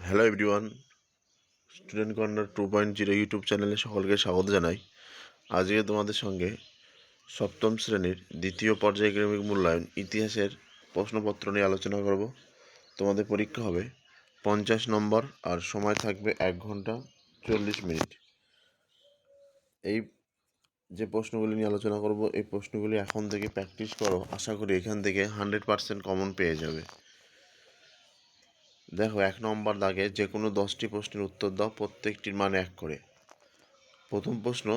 Hello everyone, student corner 2.0 YouTube চ্যানেলে সকলকে স্বাগত জানাই। আজকে তোমাদের সঙ্গে সপ্তম শ্রেণীর দ্বিতীয় পর্যায়ক্রমিক মূল্যায়ন ইতিহাসের প্রশ্নপত্র নিয়ে আলোচনা করব। তোমাদের পরীক্ষা হবে 50 নম্বর আর সময় থাকবে 1 ঘন্টা 40 মিনিট। এই যে প্রশ্নগুলি নিয়ে আলোচনা করব, এই প্রশ্নগুলি এখন থেকে প্র্যাকটিস করো, আশা করি এখান থেকে 100% কমন পেয়ে যাবে। দেখো, 1 নম্বর দাগে যে কোনো 10টি প্রশ্নের উত্তর দাও, প্রত্যেকটির মান 1 করে। প্রথম প্রশ্ন,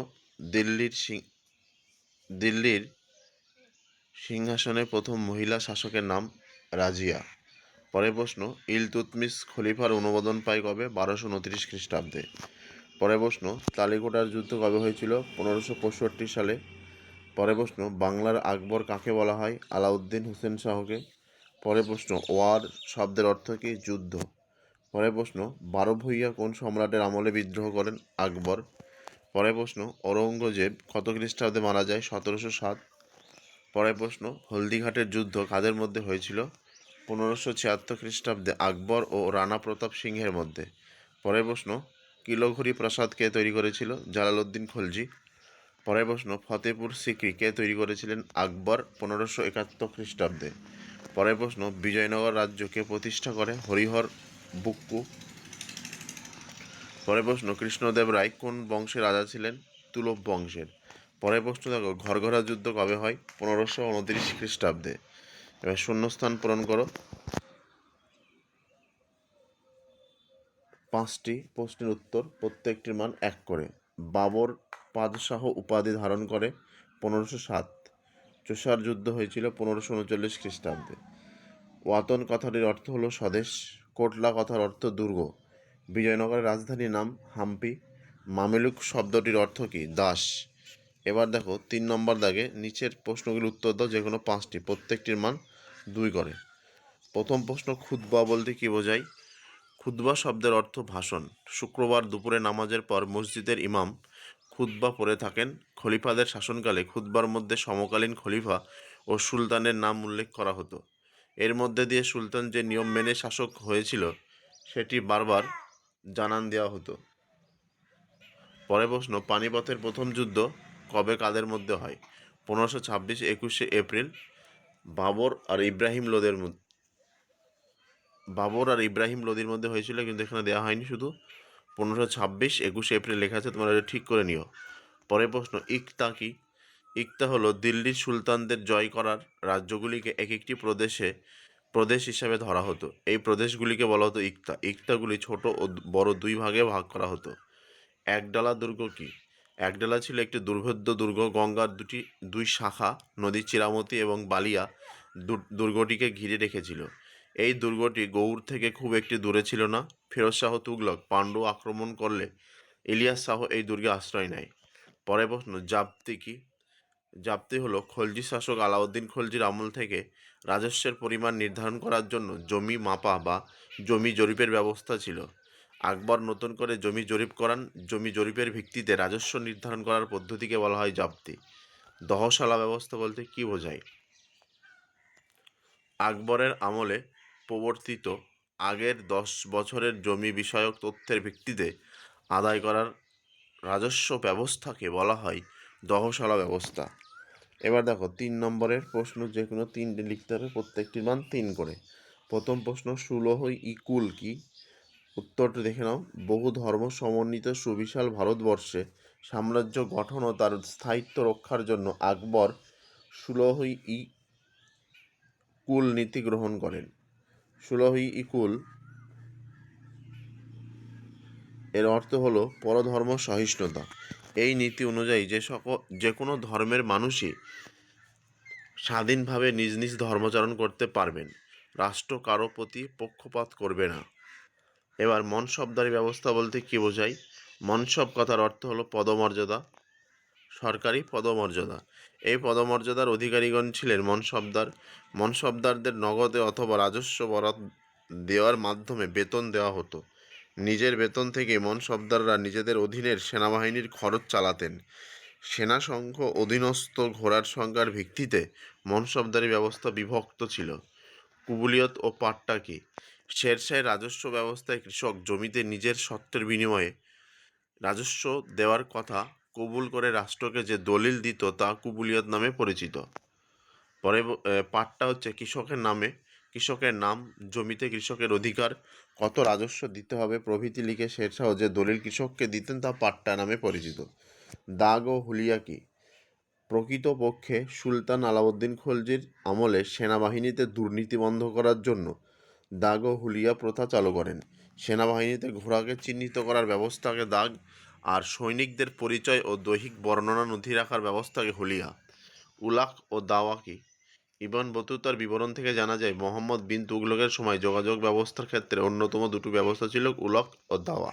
দিল্লির সিংহাসনে প্রথম মহিলা শাসকের নাম রাজিয়া। পরের প্রশ্ন, ইলতুৎমিশ খলিফার অনুমোদন পায় কবে? 1229 খ্রিস্টাব্দে। পরের প্রশ্ন, তালিকোটার যুদ্ধ কবে হয়েছিল? 1565 সালে। পরের প্রশ্ন, বাংলার আকবর কাকে বলা হয়? আলাউদ্দিন হোসেন শাহকে। পরের প্রশ্ন, ওয়ার শব্দের অর্থ কী? যুদ্ধ। পরের প্রশ্ন, 12 ভূঁইয়া কোন সম্রাটের আমলে বিদ্রোহ করেন? আকবর। পরের প্রশ্ন, ঔরঙ্গজেব কত খ্রিস্টাব্দে মারা যায়? 1707। পরের প্রশ্ন, হলদিঘাটের যুদ্ধ কাদের মধ্যে হয়েছিল? 1576 খ্রিস্টাব্দে আকবর ও রানা প্রতাপ সিংহের মধ্যে। পরের প্রশ্ন, কিলোঘড়ি প্রাসাদ কে তৈরি করেছিল? জালালউদ্দিন খলজি। পরের প্রশ্ন, ফতেপুর সিক্রি কে তৈরি করেছিলেন? আকবর 1571 খ্রিস্টাব্দে। পরের প্রশ্ন, বিজয়নগর রাজ্য কে প্রতিষ্ঠা করে? হরিহর বুক্কু। পরের প্রশ্ন, কৃষ্ণদেব রায় কোন বংশের রাজা ছিলেন? তুলব বংশের। পরের প্রশ্ন দেখো, ঘরঘরা যুদ্ধ কবে হয়? 1529 খ্রিস্টাব্দে। এবার শূন্যস্থান পূরণ করো। 5টি প্রশ্নের উত্তর, প্রত্যেকটির মান 1 করে। বাবর পাদশাহ উপাধি ধারণ করে 1507। চোষার যুদ্ধ হয়েছিল 1539 খ্রিস্টাব্দে। ওয়াতন কথাটির অর্থ হলো স্বদেশ। কোটলা কথার অর্থ দুর্গ। বিজয়নগরের রাজধানীর নাম হাম্পি। মামেলুক শব্দটির অর্থ কী? দাস। এবার দেখো, 3 নম্বর দাগে নিচের প্রশ্নগুলির উত্তর দাও, যে কোনো 5টি, প্রত্যেকটির মান 2 করে। প্রথম প্রশ্ন, খুতবা বলতে কী বোঝায়? খুতবা শব্দের অর্থ ভাষণ। শুক্রবার দুপুরে নামাজের পর মসজিদের ইমাম খুতবা পড়ে থাকেন। খলিফাদের শাসনকালে খুতবার মধ্যে সমকালীন খলিফা ও সুলতানের নাম উল্লেখ করা হতো। এর মধ্যে দিয়ে সুলতান যে নিয়ম মেনে শাসক হয়েছিল সেটি বারবার জানান দেওয়া হতো। পরের প্রশ্ন, পানিপথের প্রথম যুদ্ধ কবে কাদের মধ্যে হয়? 1526 21শে এপ্রিল। বাবর আর ইব্রাহিম লোদির মধ্যে হয়েছিল, কিন্তু এখানে দেওয়া হয়নি, শুধু 1526 21শে এপ্রিল লেখা আছে, তোমরা এটা ঠিক করে নিও। পরের প্রশ্ন, ইকতা কি? ইকতা হলো দিল্লির সুলতানদের জয় করার রাজ্যগুলিকে এক একটি প্রদেশ হিসাবে ধরা হতো। এই প্রদেশগুলিকে বলা হতো ইকতা। ইকতাগুলি ছোট ও বড় 2 ভাগে ভাগ করা হতো। একডালা দুর্গ কি? একডালা ছিল একটি দুর্ভেদ্য দুর্গ। গঙ্গার দুই শাখা নদী চিরামতি এবং বালিয়া দুর্গটিকে ঘিরে রেখেছিল। এই দুর্গটি গৌড় থেকে খুব একটি দূরে ছিল না। ফিরোজ শাহ তুগলক পাণ্ডু আক্রমণ করলে ইলিয়াস শাহ এই দুর্গে আশ্রয় নেয়। পরের প্রশ্ন, জাপ্তি কি? জাপ্তি হলো খলজি শাসক আলাউদ্দিন খলজির আমল থেকে রাজস্বের পরিমাণ নির্ধারণ করার জন্য জমি মাপা বা জমি জরিপের ব্যবস্থা ছিল। আকবর নতুন করে জমি জরিপ করান। জমি জরিপের ভিত্তিতে রাজস্ব নির্ধারণ করার পদ্ধতিকে বলা হয় জাপ্তি। দহশালা ব্যবস্থা বলতে কী বোঝায়? আকবরের আমলে প্রবর্তিত আগের 10 বছরের জমি বিষয়ক তথ্যের ভিত্তিতে আদায় করার রাজস্ব ব্যবস্থাকে বলা হয় দহশালা ব্যবস্থা। এবার দেখো, 3 নম্বরের প্রশ্ন, যে কোনো 3টে লিখতে হবে, প্রত্যেকটির মান 3 করে। প্রথম প্রশ্ন, সুলহ ই কুল কি? উত্তরটা দেখে নাও। বহু ধর্ম সমন্বিত সুবিশাল ভারতবর্ষে সাম্রাজ্য গঠন ও তার স্থায়িত্ব রক্ষার জন্য আকবর সুলহ ই কুল নীতি গ্রহণ করেন। সুলহ ই কুল এর অর্থ হলো পরধর্ম সহিষ্ণুতা। এই নীতি অনুযায়ী যে কোনো ধর্মের মানুষই স্বাধীনভাবে নিজ নিজ ধর্মাচরণ করতে পারবেন। রাষ্ট্র কারো প্রতি পক্ষপাত করবে না। এবার মনসবদারি ব্যবস্থা বলতে কী বোঝায়? মনসব কথার অর্থ হলো পদমর্যাদা, সরকারি পদমর্যাদা। এই পদমর্যাদার অধিকারীগণ ছিলেন মনসবদার। মনসবদারদের নগদে অথবা রাজস্ব বরাত দেওয়ার মাধ্যমে বেতন দেওয়া হতো। নিজের বেতন থেকে মনসবদাররা নিজেদের অধীনের সেনাবাহিনীর খরচ চালাতেন। সেনা সংখ্য অধীনস্থ ঘোড়ার সংখ্যার ভিত্তিতে মনসবদারি ব্যবস্থা বিভক্ত ছিল। কুবুলিয়ত ও পাট্টা কি? শেরশাহের রাজস্ব ব্যবস্থায় কৃষক জমিতে নিজের স্বত্বের বিনিময়ে রাজস্ব দেওয়ার কথা কবুল করে রাষ্ট্রকে যে দলিল দিত তা কুবুলিয়ত নামে পরিচিত। পরে পাঠটা হচ্ছে কৃষকের নাম, জমিতে কৃষকের অধিকার, কত রাজস্ব দিতে হবে প্রভৃতি লিখে শেরশাহ যে দলিল কৃষককে দিতেন তা পাট্টা নামে পরিচিত। দাগ ও হুলিয়া কি? প্রকৃতপক্ষে সুলতান আলাউদ্দিন খলজির আমলে সেনাবাহিনীতে দুর্নীতি বন্ধ করার জন্য দাগ ও হুলিয়া প্রথা চালু করেন। সেনাবাহিনীতে ঘোড়াকে চিহ্নিত করার ব্যবস্থাকে দাগ, আর সৈনিকদের পরিচয় ও দৈহিক বর্ণনা নথি রাখার ব্যবস্থাকে হুলিয়া। উলাক ও দাওয়া কি? ইবন বতুতার বিবরণ থেকে জানা যায় মোহাম্মদ বিন তুগলকের সময় যোগাযোগ ব্যবস্থার ক্ষেত্রে অন্যতম দুটো ব্যবস্থা ছিল উলক ও দাওয়া।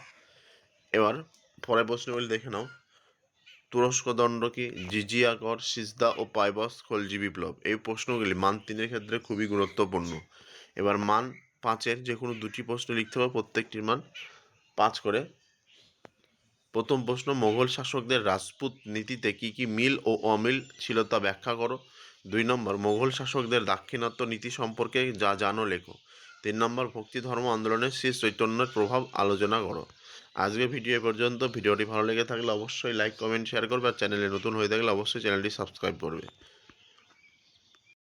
এবার পরের প্রশ্নগুলি দেখে নাও। তুরস্ক দণ্ড কি? জিজিয়া কর, সিজদা ও পাইবস, খলজি বিপ্লব। এই প্রশ্নগুলি মান 3-এর ক্ষেত্রে খুবই গুরুত্বপূর্ণ। এবার মান 5-এর যে কোনো দুটি প্রশ্ন লিখতে হবে, প্রত্যেকটির মান 5 করে। প্রথম প্রশ্ন, মোগল শাসকদের রাজপুত নীতিতে কি কি মিল ও অমিল ছিল তা ব্যাখ্যা করো। 2 নম্বর, মোগল শাসকদের দাক্ষিণাত্য নীতি সম্পর্কে যা জানো লেখো। 3 নম্বর, ভক্তি ধর্ম আন্দোলনের শ্রী চৈতন্যের প্রভাব আলোচনা করো। আজকের ভিডিও এ পর্যন্ত। ভিডিওটি ভালো লেগে থাকলে অবশ্যই লাইক, কমেন্ট, শেয়ার করবে, আর চ্যানেলে নতুন হয়ে থাকলে অবশ্যই চ্যানেলটি সাবস্ক্রাইব করবে।